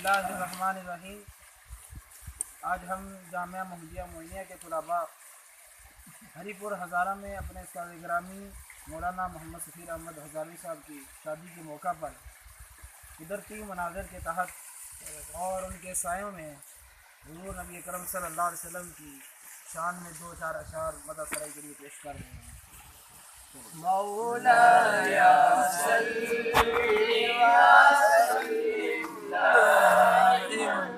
बिस्मिल्लाहिर्रहमानिर्रहीम। आज हम जामिया मुहम्मदिया मोइनिया के तलबा हरीपुर हज़ारा में अपने उस्ताद गिरामी मौलाना मोहम्मद सफ़ीर अहमद हज़ारवी साहब की शादी के मौका पर कुदरती मनाज़िर के तहत और उनके सायों में हुज़ूर नबी अकरम सल्लल्लाहु अलैहि वसल्लम की शान में 2-4 अशार मदद सराई के लिए पेश कर रहे हैं। मौलाया सल्ली व सल्लिम दाइमन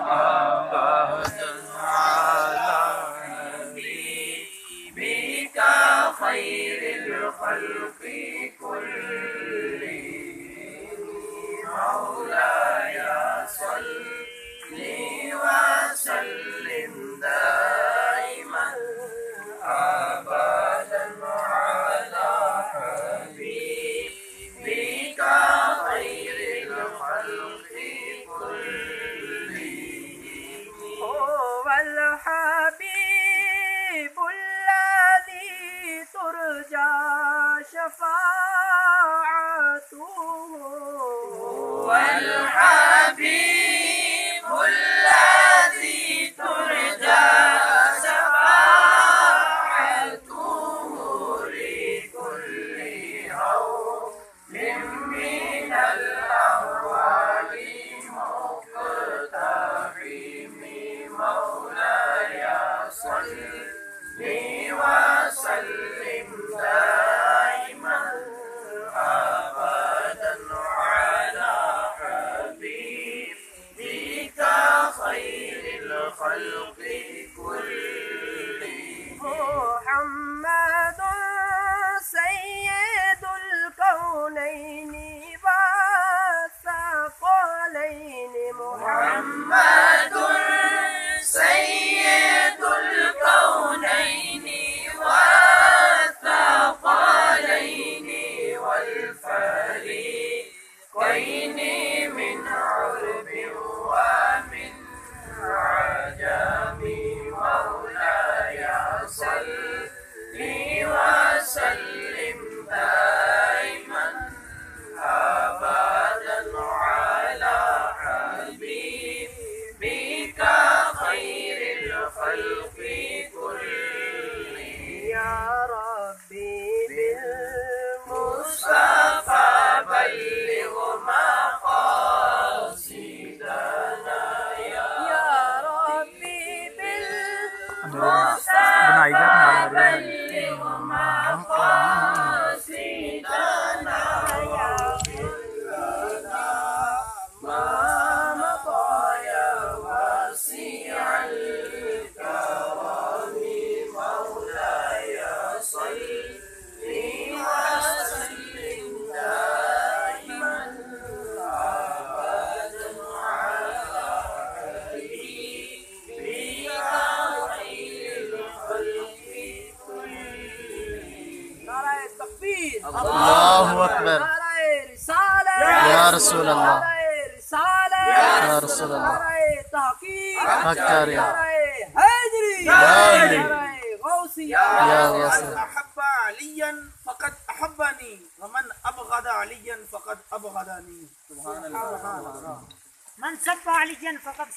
अबदन अला हबीबिका खैरिल खल्क़ि कुल्लिहिम। मौलाया सल्ली व सल्लिम दाइमन अबदन हबीबुल्लाज़ी तुरजा शफ़ाअतुहु वल हबीबुल्लाज़ी तुरजा शफ़ाअतुहु लिकुल्ली हौलिन मिनल अहवाली मुक़तहिमी। मौलाया सल्ली व सल्लिम दाइमन अबदन अला हबीबिका खैरिल खल्क़ि कुल्लिहिम। मुहम्मदुन सय्यदुल कौनैनि व सक़लैनि। मुहम्मदुन सय्यदुल कौनैनि व सक़लैनि वल फ़रीक़ैनि मिन उर्बिन व मिन अजमी। मौलाया सल्ली व सल्लिम दाइमन अबदन अला हबीबिका खैरिल खल्क़ि कुल्लिहिम। या रब्बी बिल मुस्तफ़ा बल्लिग़ मक़ासिदना। या रब्बी बिल मुस्तफ़ा बल्लिग़ मक़ासिदना। याग़फिर लना मा मक़या वासिअल करमी। मौलाया सल्ली व सल्लिम दाइमन अबदन अला हबीबिका खैरिल खल्क़ि कुल्लिहिम। नाराए तकबीर, अल्लाहु अकबर। नाराए रिसालत या रसूल अल्लाह, नाराए रिसालत या रसूल अल्लाह, नाराए तहक़ीक़ हक़्क़ारी, नाराए हैदरी हैदरी, नाराए गौसिया। या गौसिया। अहब्बा अलियन फ़क़द अहब्बनी व मन अबग़द अलियन फ़क़द अबग़दनी। सुभान अल्लाह। मन सब्बा अलियन फ़क़द